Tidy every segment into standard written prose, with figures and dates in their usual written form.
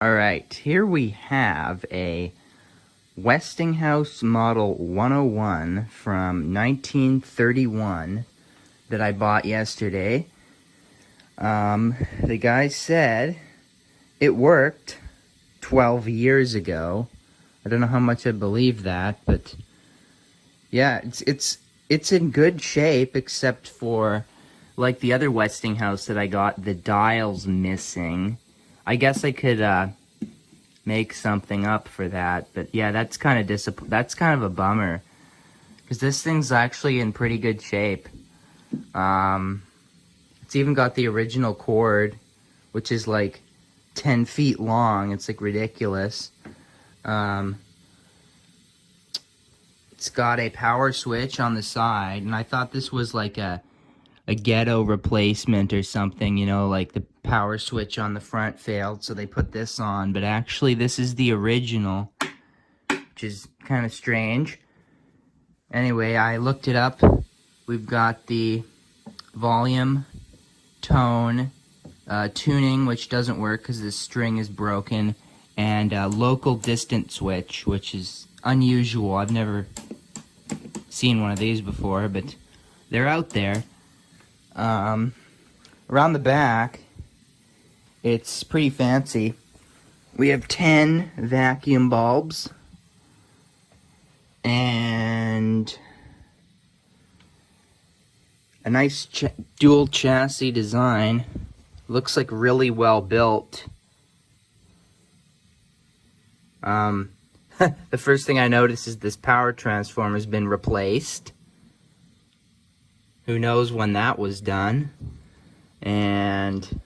Alright, here we have a Westinghouse Model 101 from 1931 that I bought yesterday. The guy said it worked 12 years ago. I don't know how much I believe that, but yeah, it's in good shape, except for, like the other Westinghouse that I got, the dial's missing. I guess I could make something up for that, but yeah, that's kind of a bummer, because this thing's actually in pretty good shape. It's even got the original cord, which is like 10 feet long. It's like ridiculous. It's got a power switch on the side, and I thought this was like a ghetto replacement or something, you know, like the power switch on the front failed, so they put this on, but actually this is the original, which is kind of strange. Anyway, I looked it up. We've got the volume, tone, tuning, which doesn't work because the string is broken, and local distance switch, which is unusual. I've never seen one of these before, but they're out there. Around the back, it's pretty fancy. We have 10 vacuum bulbs and a nice dual chassis design. Looks like really well built. The first thing I noticed is this power transformer has been replaced. Who knows when that was done. And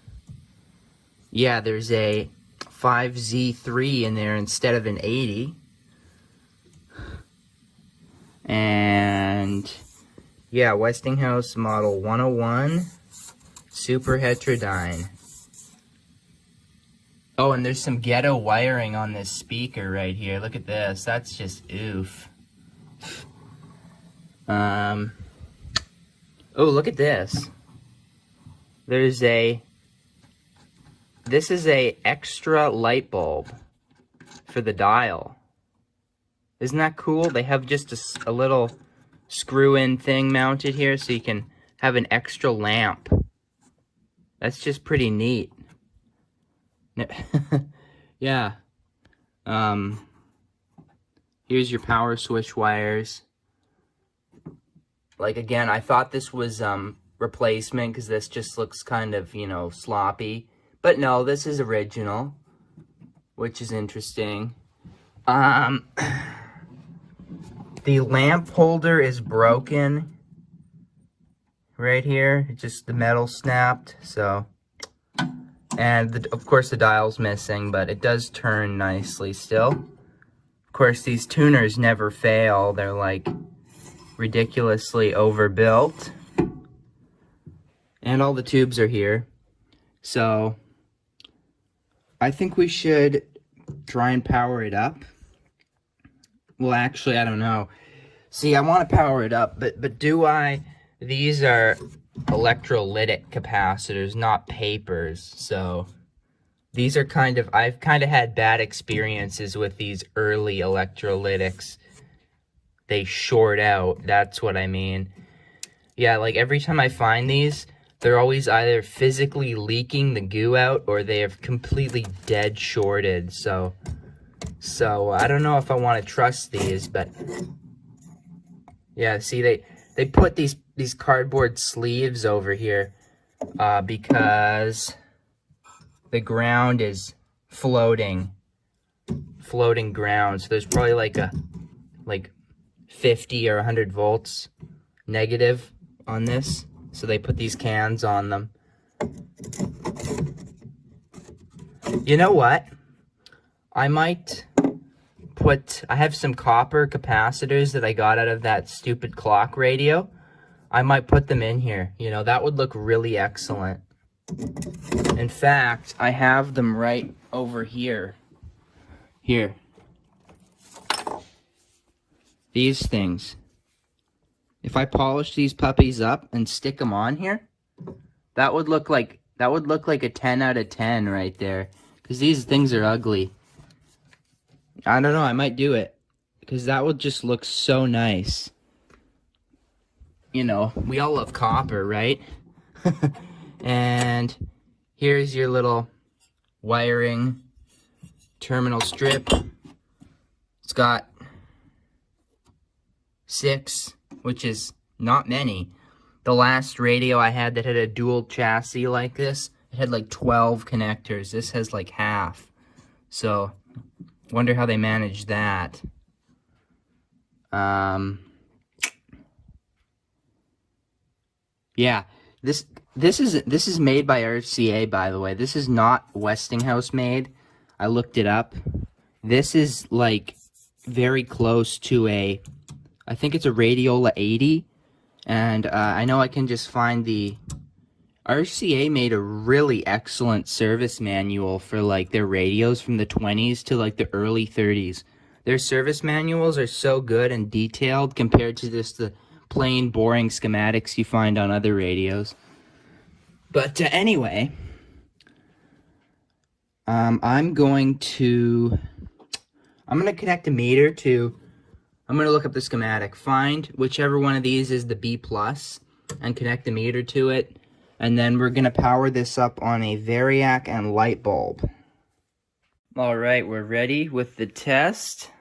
yeah, there's a 5Z3 in there instead of an 80. And yeah, Westinghouse Model 101 Super Heterodyne. Oh, and there's some ghetto wiring on this speaker right here. Look at this. That's just oof. Oh, look at this. This is a extra light bulb for the dial. Isn't that cool? They have just a little screw-in thing mounted here so you can have an extra lamp. That's just pretty neat. Yeah. Here's your power switch wires. Like, again, I thought this was replacement because this just looks kind of, you know, sloppy. But no, this is original, which is interesting. The lamp holder is broken right here. Just the metal snapped, so... And, of course, the dial's missing, but it does turn nicely still. Of course, these tuners never fail. They're, like, ridiculously overbuilt. And all the tubes are here. So, I think we should try and power it up. Well, actually, I don't know. See, I want to power it up, but do I... These are electrolytic capacitors, not papers, so these are I've kind of had bad experiences with these early electrolytics. They short out, that's what I mean. Yeah, like every time I find these, they're always either physically leaking the goo out or they have completely dead shorted, so I don't know if I want to trust these, but yeah, see, they put these cardboard sleeves over here because the ground is floating ground. So there's probably like 50 or 100 volts negative on this. So they put these cans on them. You know what? I have some copper capacitors that I got out of that stupid clock radio. I might put them in here. You know, that would look really excellent. In fact, I have them right over here. Here. These things. If I polish these puppies up and stick them on here, that would look like a 10 out of 10 right there. because these things are ugly. I don't know, I might do it, because that would just look so nice. You know, we all love copper, right? And here's your little wiring terminal strip. It's got 6, which is not many. The last radio I had that had a dual chassis like this, it had like 12 connectors. This has like half. So, wonder how they managed that. Yeah, this is made by RCA, by the way. This is not Westinghouse made. I looked it up. This is like very close to a, I think it's a Radiola 80, and I know I can just find the, RCA made a really excellent service manual for like their radios from the 20s to like the early 30s. Their service manuals are so good and detailed compared to just the plain boring schematics you find on other radios. But anyway, I'm going to connect a meter to, I'm going to look up the schematic, find whichever one of these is the B+, and connect the meter to it, and then we're going to power this up on a Variac and light bulb. Alright, we're ready with the test.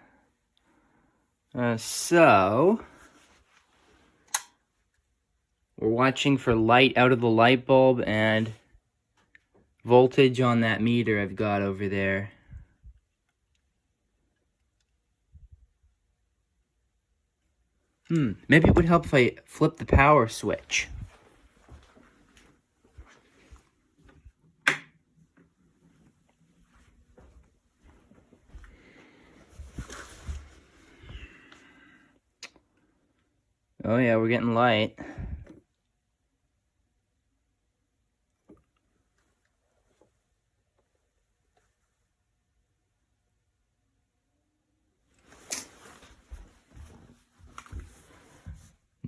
So, we're watching for light out of the light bulb and voltage on that meter I've got over there. Maybe it would help if I flip the power switch. Oh yeah, we're getting light.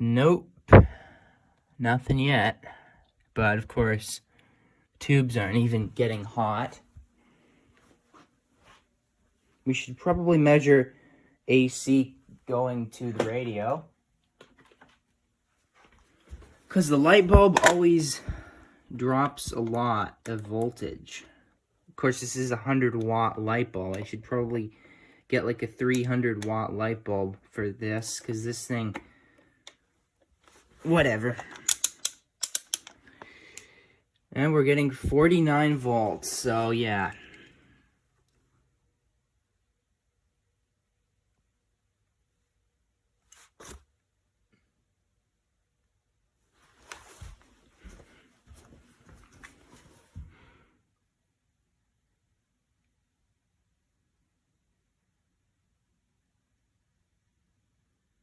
Nope. Nothing yet. But of course, tubes aren't even getting hot. We should probably measure AC going to the radio, because the light bulb always drops a lot of voltage. Of course, this is a 100-watt light bulb. I should probably get like a 300-watt light bulb for this, because this thing, whatever. And we're getting 49 volts, so yeah.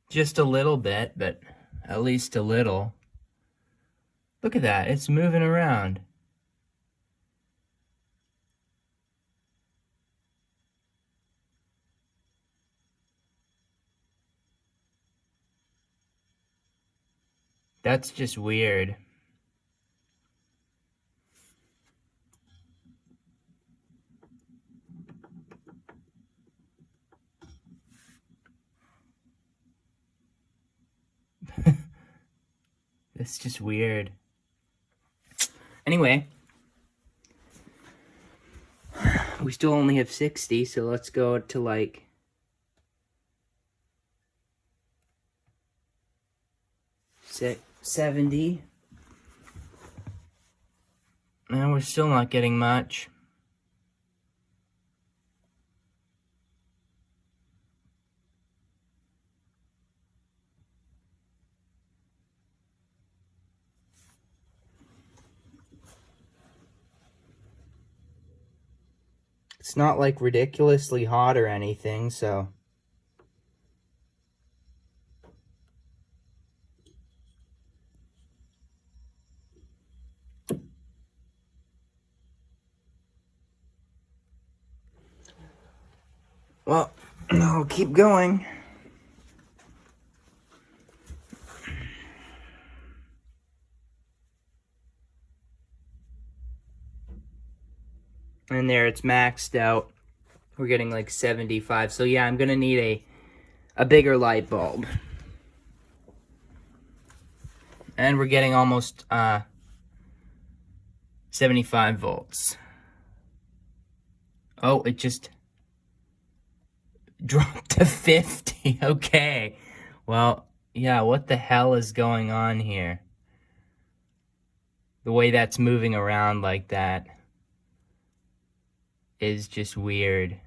Just a little bit, but at least a little. Look at that, it's moving around. That's just weird. It's just weird. Anyway, we still only have 60, so let's go to like 70. And we're still not getting much. It's not like ridiculously hot or anything, so. Well, I'll keep going. And there, it's maxed out. We're getting like 75. So yeah, I'm gonna need a bigger light bulb. And we're getting almost 75 volts. Oh, it just dropped to 50. Okay. Well, yeah, what the hell is going on here? The way that's moving around like that is just weird.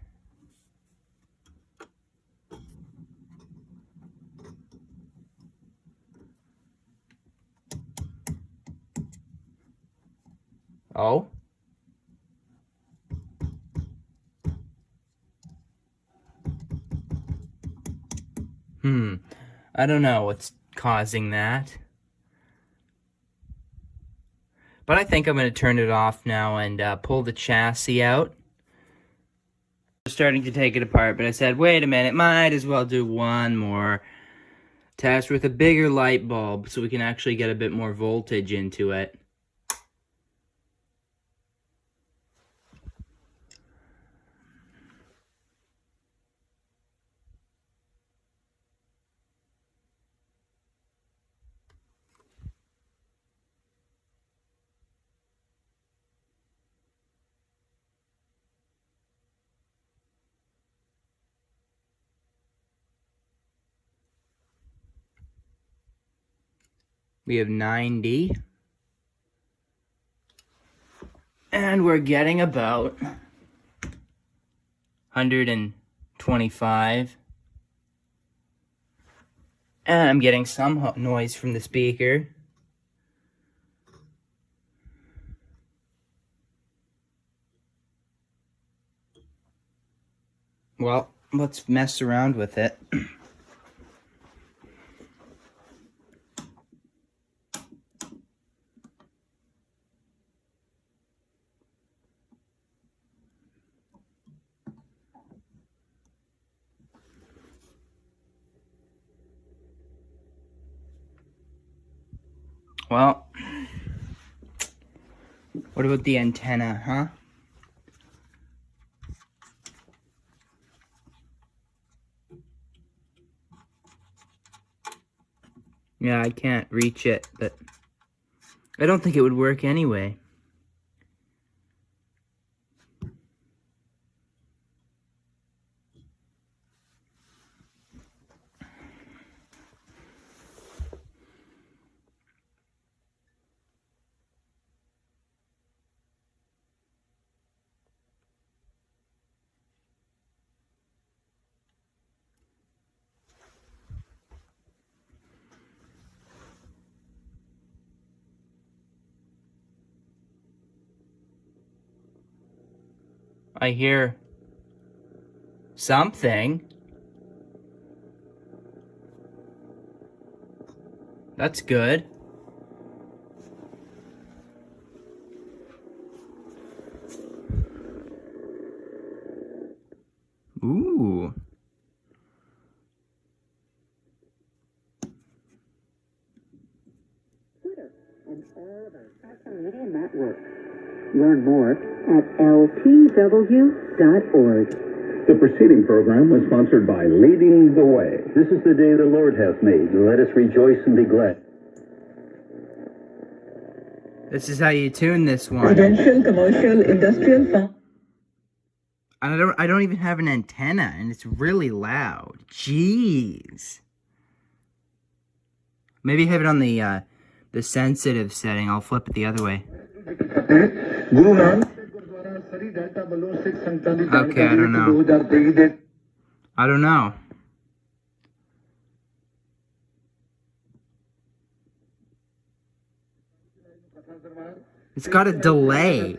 Oh? I don't know what's causing that. But I think I'm going to turn it off now and pull the chassis out. I'm starting to take it apart, but I said, wait a minute, might as well do one more test with a bigger light bulb so we can actually get a bit more voltage into it. We have 90. And we're getting about 125. And I'm getting some noise from the speaker. Well, let's mess around with it. Well, what about the antenna, huh? Yeah, I can't reach it, but I don't think it would work anyway. I hear something. That's good. Ooh. Twitter and all of our social media networks. Learn more at ltw.org. The preceding program was sponsored by Leading the Way. This is the day the Lord hath made. Let us rejoice and be glad. This is how you tune this one. Residential, commercial, industrial farm. I don't even have an antenna, and it's really loud. Jeez. Maybe have it on the sensitive setting. I'll flip it the other way. Okay, I don't know. I don't know. It's got a delay.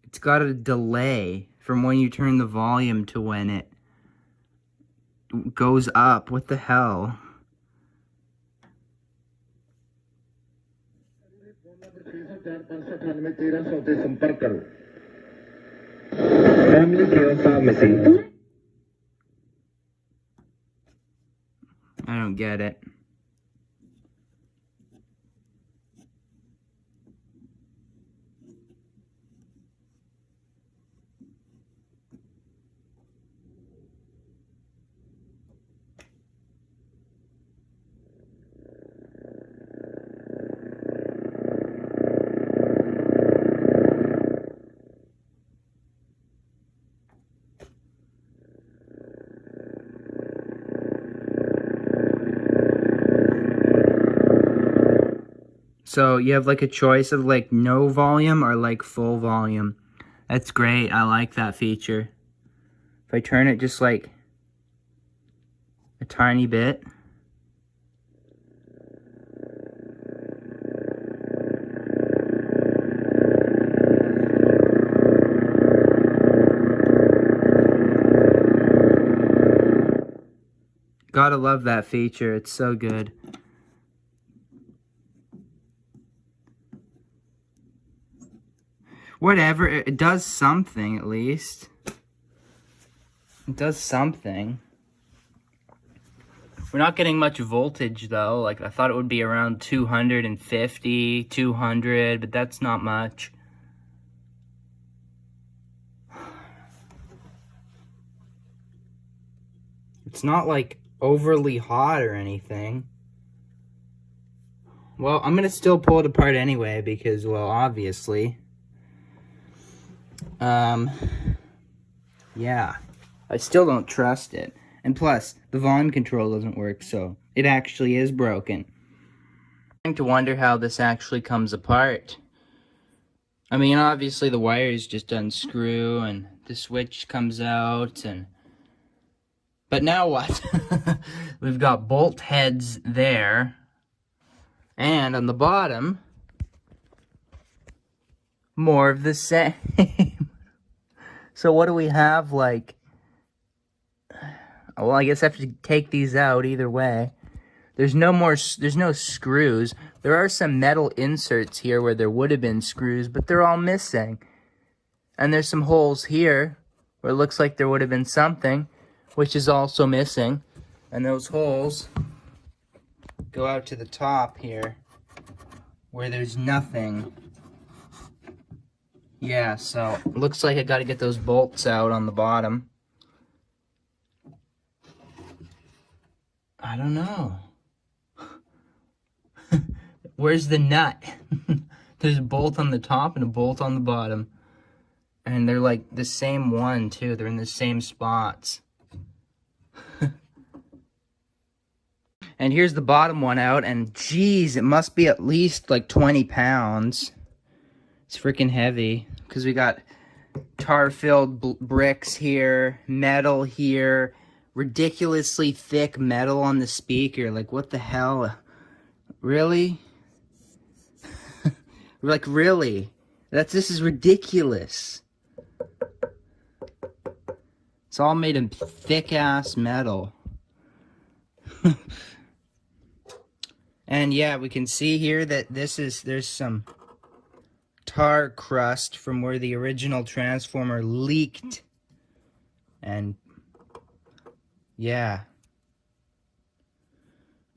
It's got a delay from when you turn the volume to when it goes up. What the hell? I don't get it. So you have like a choice of like no volume or like full volume. That's great. I like that feature. If I turn it just like a tiny bit. Gotta love that feature. It's so good. Whatever, it does something at least. It does something. We're not getting much voltage though. Like I thought it would be around 250, 200, but that's not much. It's not like overly hot or anything. Well, I'm gonna still pull it apart anyway because, well, obviously. Yeah. I still don't trust it. And plus, the volume control doesn't work, so it actually is broken. I'm trying to wonder how this actually comes apart. I mean, obviously the wires just unscrew and the switch comes out and... But now what? We've got bolt heads there. And on the bottom, more of the same. So what do we have, like... Well, I guess I have to take these out either way. There's no screws. There are some metal inserts here where there would have been screws, but they're all missing. And there's some holes here where it looks like there would have been something, which is also missing. And those holes go out to the top here where there's nothing. Yeah, so it looks like I got to get those bolts out on the bottom. I don't know. Where's the nut? There's a bolt on the top and a bolt on the bottom. And they're like the same one, too. They're in the same spots. And here's the bottom one out. And geez, it must be at least like 20 pounds. It's freaking heavy. Because we got tar-filled bricks here, metal here, ridiculously thick metal on the speaker. Like, what the hell? Really? Like, really? This is ridiculous. It's all made of thick-ass metal. And yeah, we can see here that there's some tar crust from where the original transformer leaked. And yeah.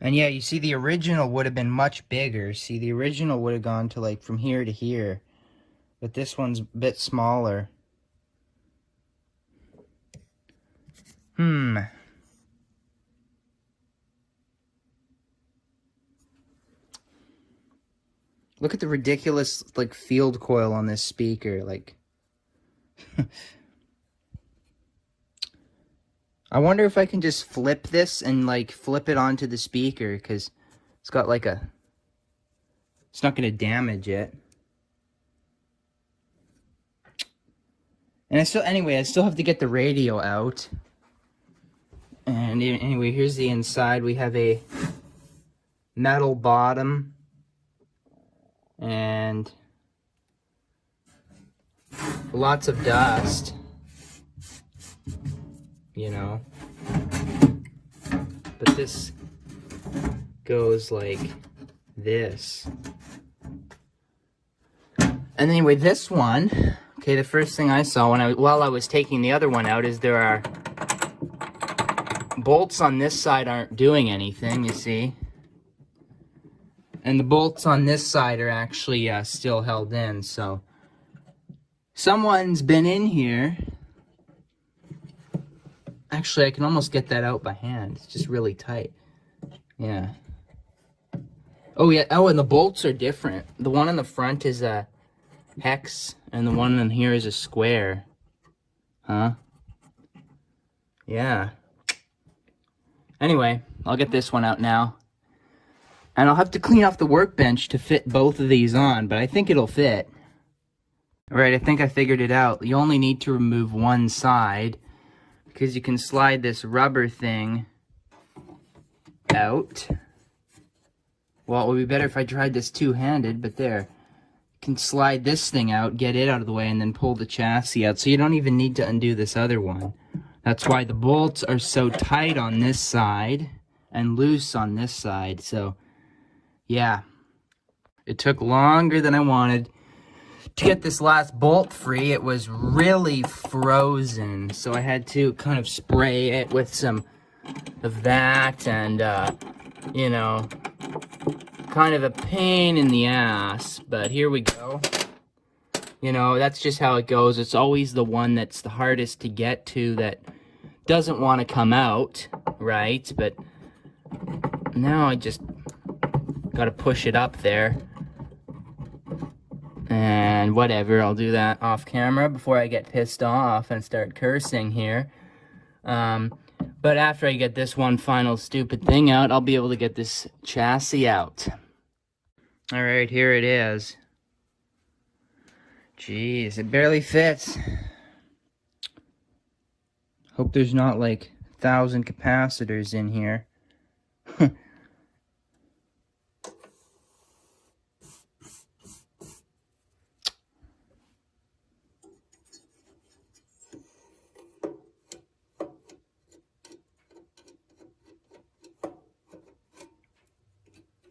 And yeah, you see the original would have been much bigger. See, the original would have gone to like from here to here. But this one's a bit smaller. Look at the ridiculous, like, field coil on this speaker, like... I wonder if I can just flip this and, like, flip it onto the speaker, because it's got, like, a... It's not going to damage it. And I still have to get the radio out. And anyway, here's the inside. We have a metal bottom. And lots of dust, you know, but this goes like this. And anyway, this one, okay, the first thing I saw while I was taking the other one out is there are bolts on this side aren't doing anything, you see. And the bolts on this side are actually still held in, so someone's been in here. Actually, I can almost get that out by hand. It's just really tight. Yeah. Oh, yeah. Oh, and the bolts are different. The one on the front is a hex, and the one in here is a square. Huh? Yeah. Anyway, I'll get this one out now. And I'll have to clean off the workbench to fit both of these on, but I think it'll fit. Alright, I think I figured it out. You only need to remove one side, because you can slide this rubber thing out. Well, it would be better if I tried this two-handed, but there. You can slide this thing out, get it out of the way, and then pull the chassis out, so you don't even need to undo this other one. That's why the bolts are so tight on this side and loose on this side, so yeah. It took longer than I wanted to get this last bolt free. It was really frozen, so I had to kind of spray it with some of that, and you know, kind of a pain in the ass, but here we go. You know, that's just how it goes. It's always the one that's the hardest to get to that doesn't want to come out, right? But now I just gotta push it up there. And whatever, I'll do that off camera before I get pissed off and start cursing here. But after I get this one final stupid thing out, I'll be able to get this chassis out. Alright, here it is. Jeez, it barely fits. Hope there's not like 1,000 capacitors in here.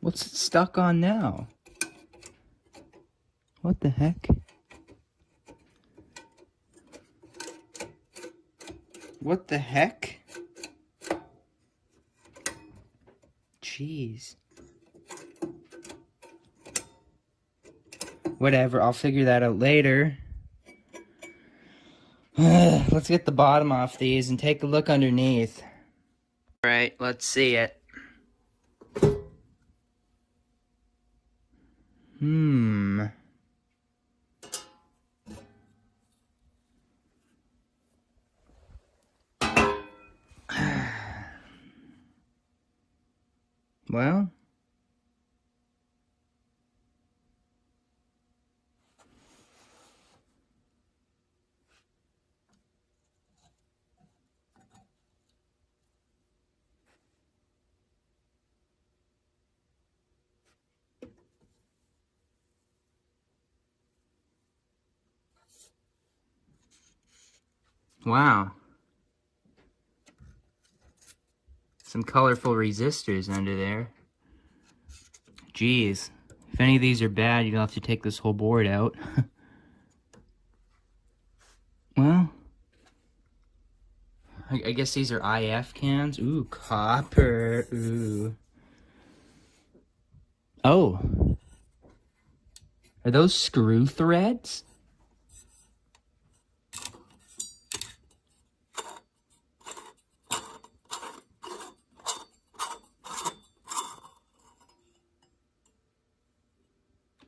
What's it stuck on now? What the heck? What the heck? Jeez. Whatever, I'll figure that out later. Let's get the bottom off these and take a look underneath. Alright, let's see it. Well, wow. Some colorful resistors under there. Jeez. If any of these are bad, you'll have to take this whole board out. Well, I guess these are IF cans. Ooh, copper. Ooh. Oh. Are those screw threads?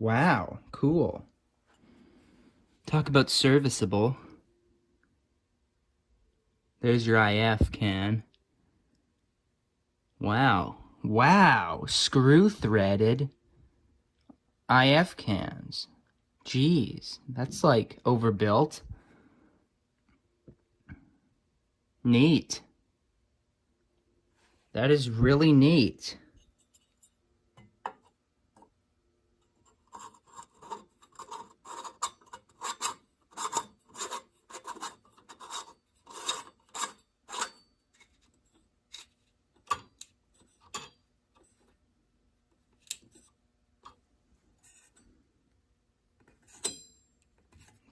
Wow, cool. Talk about serviceable. There's your IF can. Wow. Wow, screw threaded IF cans. Jeez, that's like overbuilt. Neat. That is really neat.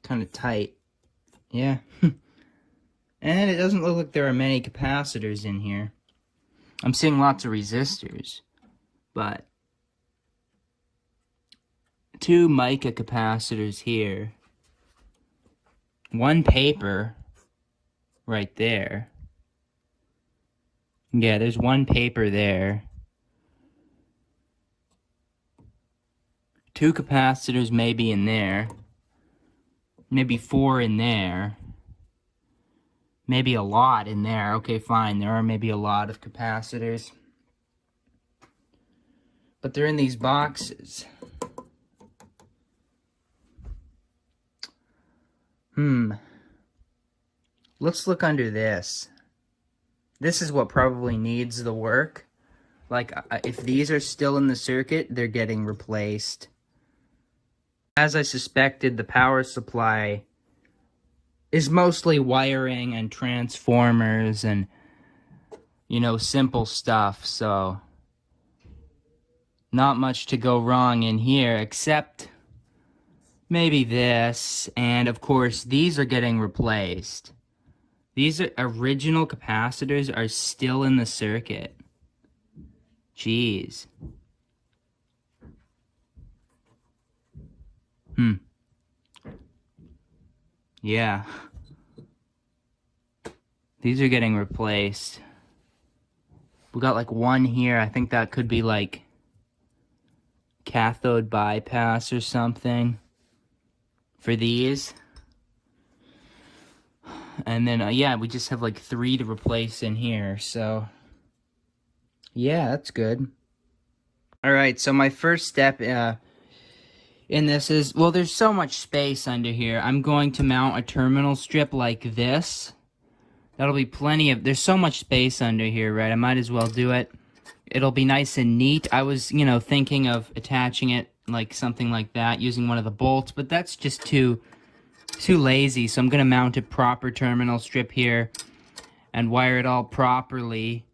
Kind of tight. Yeah. And it doesn't look like there are many capacitors in here. I'm seeing lots of resistors, but 2 mica capacitors here. 1 paper right there. Yeah, there's 1 paper there. 2 capacitors maybe in there. Maybe 4 in there. Maybe a lot in there. Okay, fine. There are maybe a lot of capacitors. but they're in these boxes. Let's look under this. This is what probably needs the work. Like, if these are still in the circuit, they're getting replaced. As I suspected, the power supply is mostly wiring and transformers and, you know, simple stuff, so not much to go wrong in here, except maybe this, and of course, these are getting replaced. These original capacitors are still in the circuit. Jeez. Yeah. These are getting replaced. We got like one here. I think that could be like cathode bypass or something for these. And then, yeah, we just have like 3 to replace in here. So, yeah, that's good. All right, so my first step in this is, well, there's so much space under here. I'm going to mount a terminal strip like this. That'll be plenty of, there's so much space under here, right? I might as well do it. It'll be nice and neat. I was, you know, thinking of attaching it like something like that, using one of the bolts, but that's just too lazy. So I'm going to mount a proper terminal strip here and wire it all properly.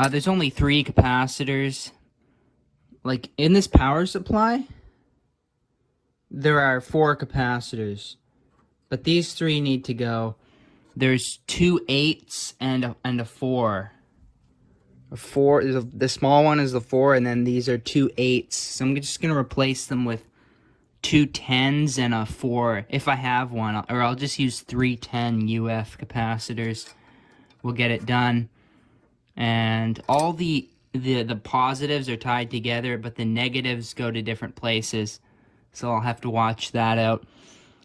There's only 3 capacitors. Like, in this power supply, there are 4 capacitors, but these 3 need to go. There's 2 8s and a 4. A 4, the small one is the 4, and then these are 2 8s. So I'm just gonna replace them with 2 10s and a 4 if I have one, or I'll just use 3 10 UF capacitors. We'll get it done, and all the positives are tied together, but the negatives go to different places. So I'll have to watch that out.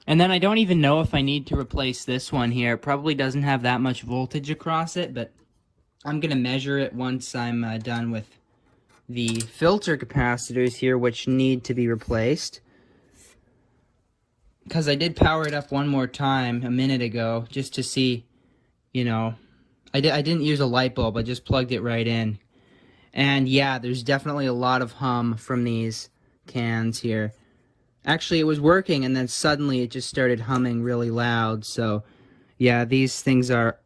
And then I don't even know if I need to replace this one here. It probably doesn't have that much voltage across it, but I'm going to measure it once I'm done with the filter capacitors here, which need to be replaced. Because I did power it up one more time a minute ago, just to see, you know, I didn't use a light bulb, I just plugged it right in. And yeah, there's definitely a lot of hum from these cans here. Actually, it was working, and then suddenly it just started humming really loud. So, yeah, these things are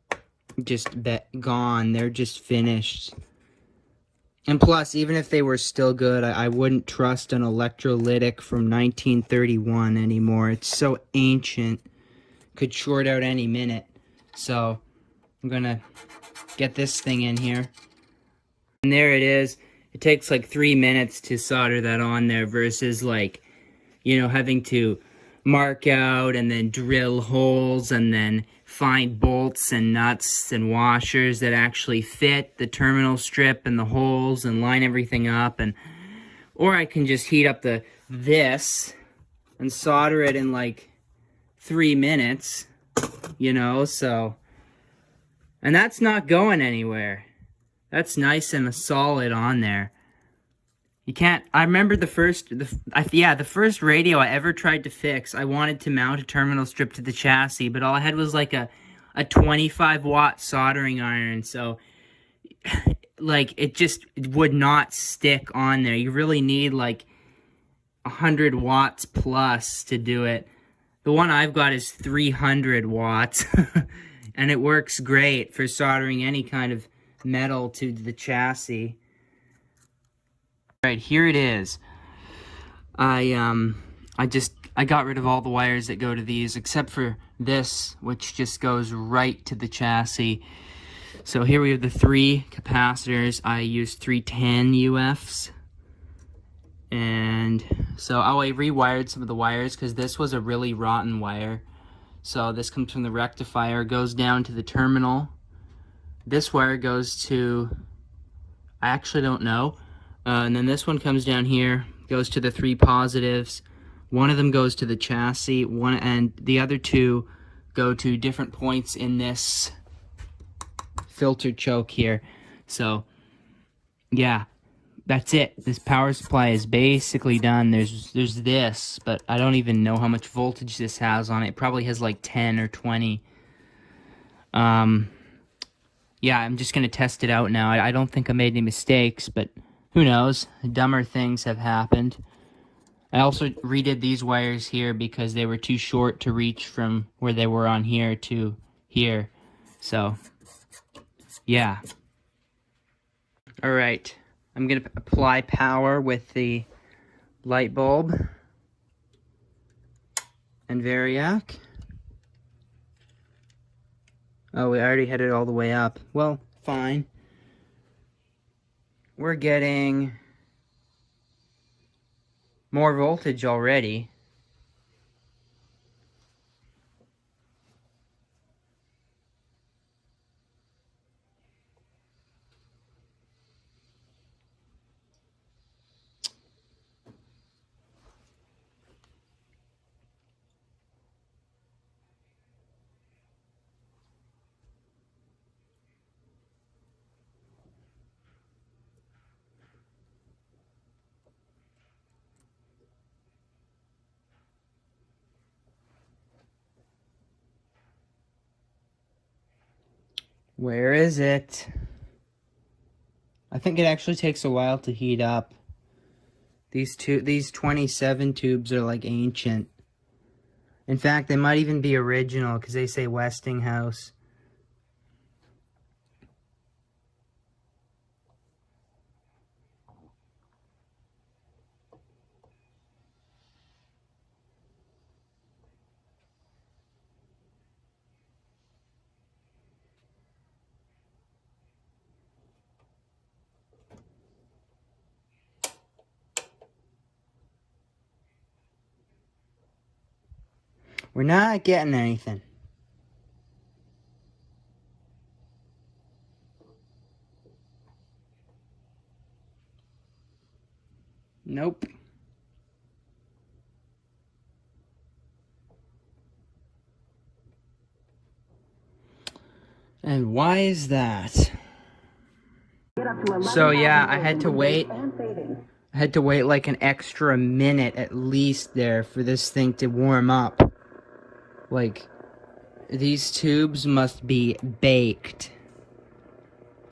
just gone. They're just finished. And plus, even if they were still good, I wouldn't trust an electrolytic from 1931 anymore. It's so ancient. Could short out any minute. So, I'm going to get this thing in here. And there it is. It takes like 3 minutes to solder that on there versus like, you know, having to mark out and then drill holes and then find bolts and nuts and washers that actually fit the terminal strip and the holes and line everything up. And or I can just heat up this and solder it in like 3 minutes, you know, so. And that's not going anywhere. That's nice and solid on there. You can't, I remember the first radio I ever tried to fix, I wanted to mount a terminal strip to the chassis, but all I had was like a 25-watt soldering iron, so, like, it just would not stick on there. You really need, like, 100 watts plus to do it. The one I've got is 300 watts, and it works great for soldering any kind of metal to the chassis. Alright, here it is. I got rid of all the wires that go to these, except for this, which just goes right to the chassis. So here we have the 3 capacitors. I used 310 UFs. And so I rewired some of the wires, because this was a really rotten wire. So this comes from the rectifier, goes down to the terminal. This wire goes to, I actually don't know. And then this one comes down here, goes to the 3 positives. One of them goes to the chassis, and the other 2 go to different points in this filter choke here. So, yeah, that's it. This power supply is basically done. There's this, but I don't even know how much voltage this has on it. It probably has like 10 or 20. Yeah, I'm just gonna test it out now. I don't think I made any mistakes, but who knows? Dumber things have happened. I also redid these wires here because they were too short to reach from where they were on here to here. So, yeah. Alright, I'm gonna apply power with the light bulb and variac. Oh, we already had it all the way up. Well, fine. We're getting more voltage already. Where is it? I think it actually takes a while to heat up. These 27 tubes are like ancient. In fact, they might even be original because they say Westinghouse. We're not getting anything. Nope. And why is that? So yeah, I had to wait like an extra minute at least there for this thing to warm up. Like, these tubes must be baked.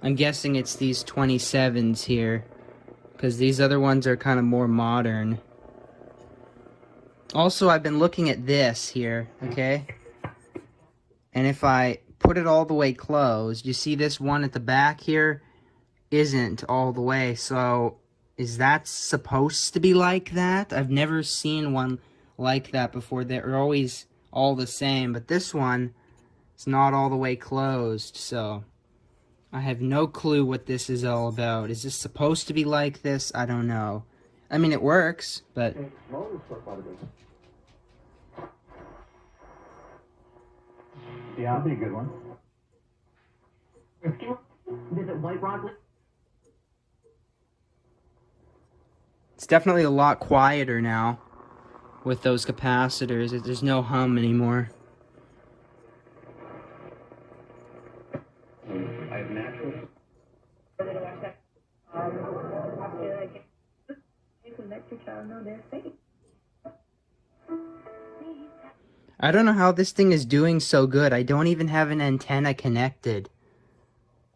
I'm guessing it's these 27s here, because these other ones are kind of more modern. Also, I've been looking at this here, okay? And if I put it all the way closed, you see this one at the back here isn't all the way, so is that supposed to be like that? I've never seen one like that before. They're always all the same, but this one is not all the way closed, so I have no clue what this is all about. Is this supposed to be like this? I don't know. I mean, it works, but... Yeah, that'll be a good one. Visit White Rock. It's definitely a lot quieter now with those capacitors. There's no hum anymore. I have natural. You can let your child know they're safe. I don't know how this thing is doing so good. I don't even have an antenna connected.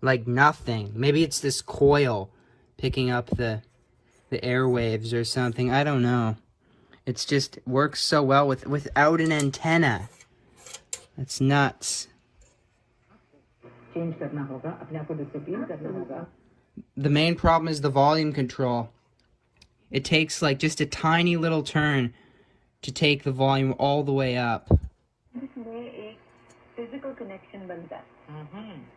Like nothing. Maybe it's this coil picking up the airwaves or something. I don't know. It's just works so well without an antenna. That's nuts. The main problem is the volume control. It takes like just a tiny little turn to take the volume all the way up. Physical connection बनता है.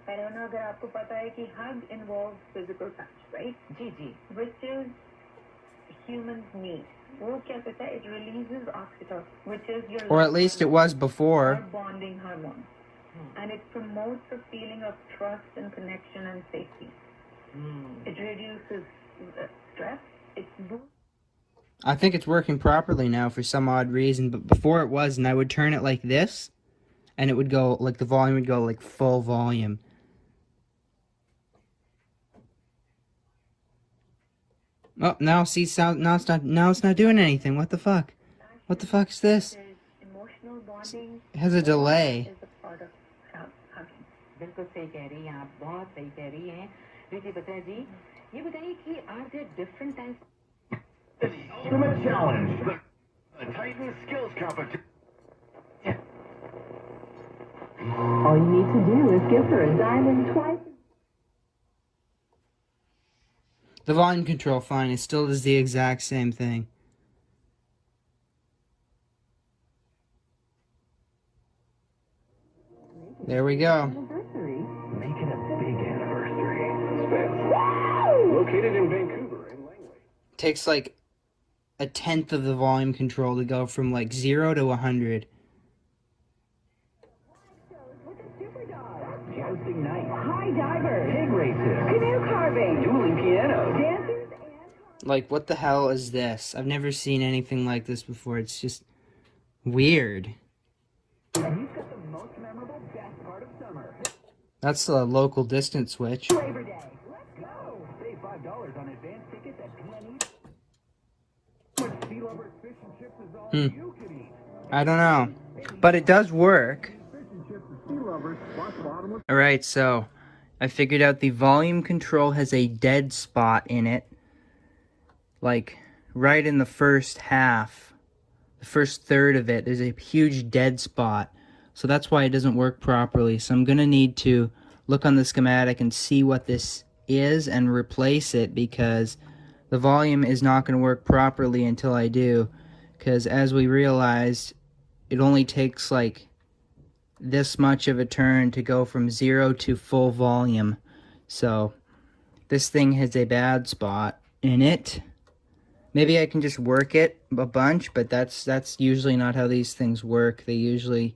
I don't know अगर आपको पता है कि hug involves physical touch, right? Ji. Which is humans need. वो क्या करता है? It releases oxytocin, which is your. Or at least it was before. Bonding hormone, and it promotes a feeling of trust and connection and safety. It reduces stress. It boosts. I think it's working properly now for some odd reason, but before it wasn't. I would turn it like this, and it would go, like the volume would go like full volume. Oh, now see, sound, now it's not doing anything. What the fuck? What the fuck is this? Emotional bonding It has a delay. is a part of hugging. बिल्कुल सही कह रही हैं आप, बहुत सही कह रही हैं दीदी। बताइए जी, ये बताइए कि are there different types? The ultimate challenge, the Titan skills competition. All you need to do is give her a diamond twice. The volume control, fine. It still does the exact same thing. There we go. Anniversary. Make it a big anniversary. Located in Vancouver and Langley. Takes like a tenth of the volume control to go from like 0 to 100. Jousting night. High divers. Pig races. Canoe carving. Dueling pianos. Dancers and... Like, what the hell is this? I've never seen anything like this before. It's just weird. And he's got the most memorable best part of summer. That's the local distance switch. Labor Day. Let's go. Save $5 on advance tickets at PNE. Sea Lovers Fish and Chips is all you can eat. I don't know. But it does work. Fish and Chips is Sea Lovers plus bottomless. Alright, so I figured out the volume control has a dead spot in it. Like, right in the first half. The first third of it, there's a huge dead spot. So that's why it doesn't work properly. So I'm going to need to look on the schematic and see what this is and replace it, because the volume is not going to work properly until I do. Because as we realized, it only takes like this much of a turn to go from 0 to full volume. So this thing has a bad spot in it. Maybe I can just work it a bunch, but that's usually not how these things work. They usually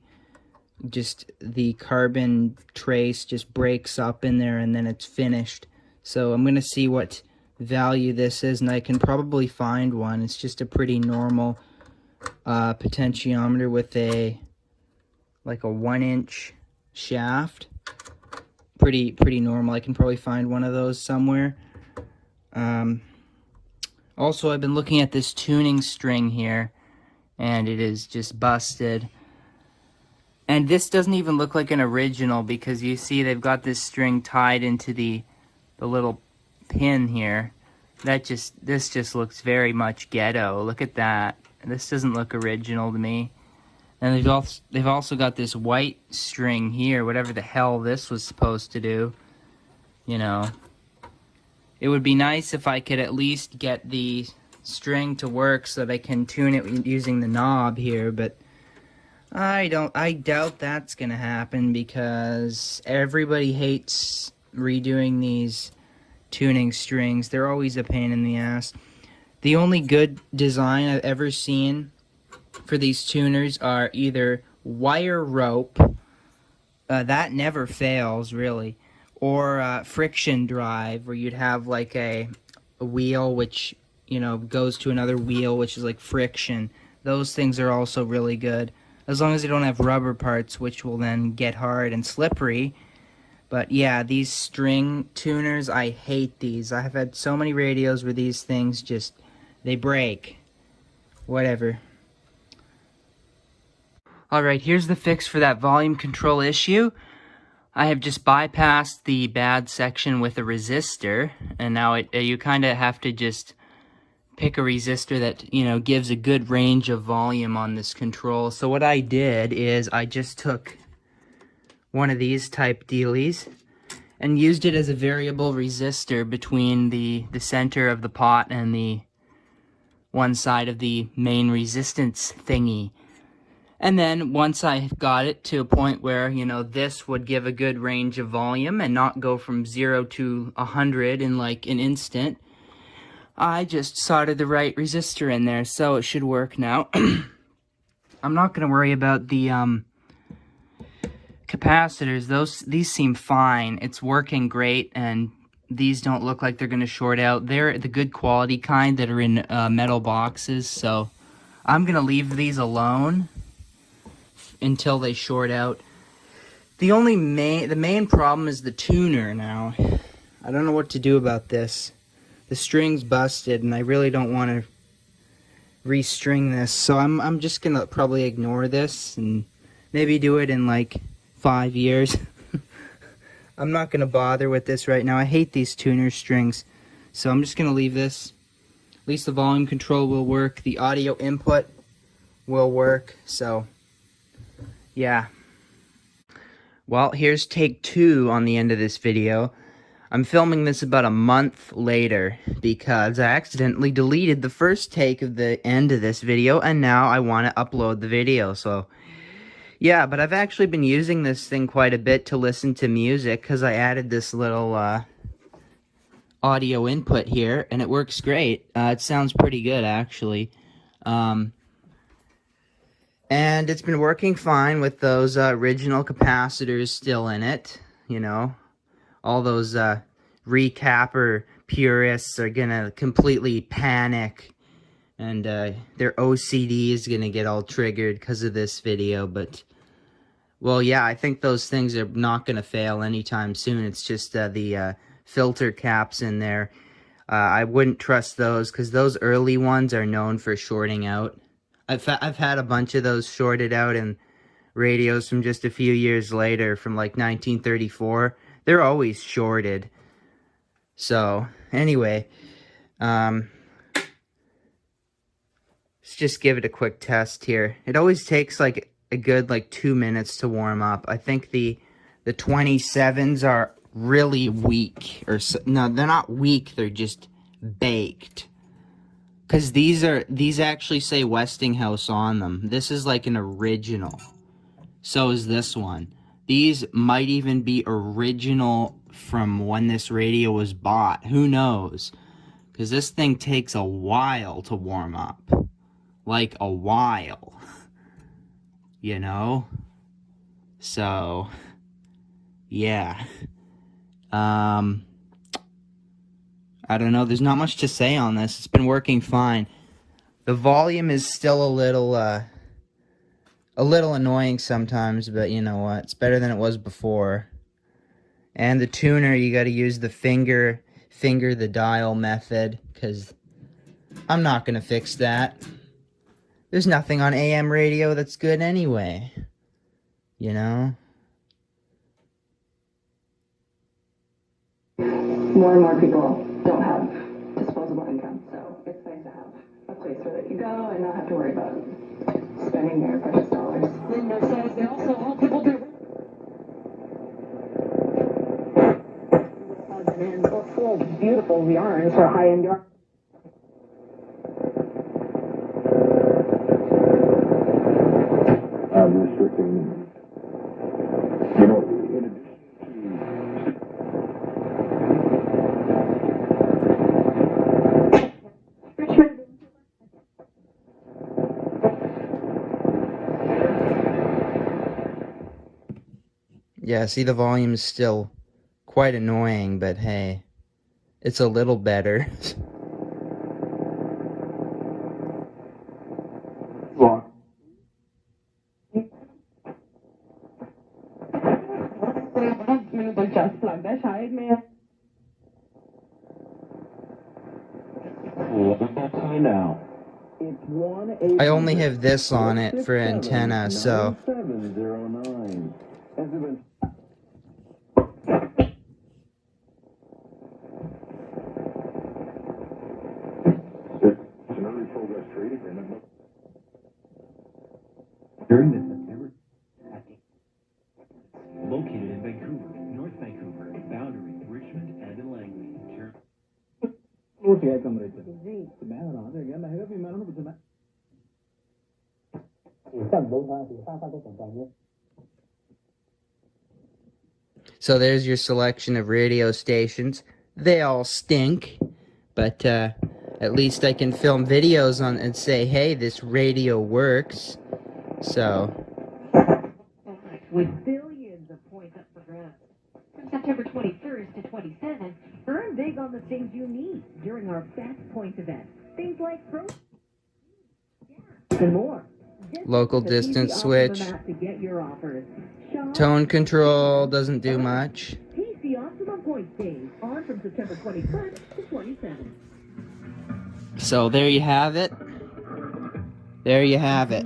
just, the carbon trace just breaks up in there and then it's finished. So I'm going to see what value this is, and I can probably find one. It's just a pretty normal potentiometer with like a 1-inch shaft. Pretty normal. I can probably find one of those somewhere. Also, I've been looking at this tuning string here, and it is just busted. And this doesn't even look like an original, because you see they've got this string tied into the little pin here. This just looks very much ghetto. Look at that. This doesn't look original to me. And they've also got this white string here, whatever the hell this was supposed to do. You know, it would be nice if I could at least get the string to work so that I can tune it using the knob here, but I doubt that's gonna happen, because everybody hates redoing these tuning strings. They're always a pain in the ass. The only good design I've ever seen for these tuners are either wire rope, that never fails really, or friction drive, where you'd have like a wheel which, you know, goes to another wheel which is like friction. Those things are also really good, as long as they don't have rubber parts, which will then get hard and slippery. But yeah, these string tuners, I hate these. I have had so many radios where these things just, they break. Whatever. Alright, here's the fix for that volume control issue. I have just bypassed the bad section with a resistor, and now you kind of have to just pick a resistor that, you know, gives a good range of volume on this control. So what I did is I just took one of these type dealies and used it as a variable resistor between the center of the pot and the one side of the main resistance thingy. And then once I got it to a point where, you know, this would give a good range of volume and not go from 0 to 100 in like an instant, I just soldered the right resistor in there, so it should work now. I'm not going to worry about the capacitors. These seem fine. It's working great, and these don't look like they're going to short out. They're the good quality kind that are in metal boxes, so I'm going to leave these alone until they short out. The main problem is the tuner now. I don't know what to do about this. the string's busted, and I really don't want to restring this, so I'm just gonna probably ignore this and maybe do it in like 5 years. I'm not gonna bother with this right now. I hate these tuner strings, so I'm just gonna leave this. At least the volume control will work, the audio input will work, so yeah. Well, here's take 2 on the end of this video. I'm filming this about a month later because I accidentally deleted the first take of the end of this video, and now I want to upload the video. So yeah, but I've actually been using this thing quite a bit to listen to music because I added this little audio input here, and it works great. It sounds pretty good, actually. And it's been working fine with those original capacitors still in it, you know. All those recapper purists are gonna completely panic, and their OCD is gonna get all triggered because of this video. But, well, yeah, I think those things are not gonna fail anytime soon. It's just the filter caps in there. I wouldn't trust those because those early ones are known for shorting out. I've had a bunch of those shorted out in radios from just a few years later, from like 1934. They're always shorted. So, anyway, let's just give it a quick test here. It always takes like a good 2 minutes to warm up. I think the 27s are really weak, no, they're not weak, they're just baked. Because these actually say Westinghouse on them. This is like an original. So is this one. These might even be original from when this radio was bought. Who knows? Because this thing takes a while to warm up. Like, a while. You know? So, yeah. I don't know. There's not much to say on this. It's been working fine. The volume is still a little annoying sometimes, but you know what? It's better than it was before. And the tuner, you got to use the finger the dial method, because I'm not going to fix that. There's nothing on AM radio that's good anyway. You know? More and more people don't have disposable income, so it's nice to have a place where they can go and not have to worry about spending their precious dollars. Linda says they also want people to and full beautiful yarns for high-end yarns. Restricting, you know, in addition Yeah, see, the volume is still quite annoying, but hey, it's a little better. I only have this on it for antenna, so... During the September, located in Vancouver, North Vancouver, Boundary, Richmond, and in Langley. So there's your selection of radio stations. They all stink, but at least I can film videos on and say, hey, this radio works. So, with billions of points up for grabs. From September 21st to 27th, earn big on the things you need during our Best Points event. Things like pro and more. local distance switch. To get your offers. Tone control doesn't do much. PC Optimum Points. Choice Days are from September 21st to 27th. So there you have it. There you have it.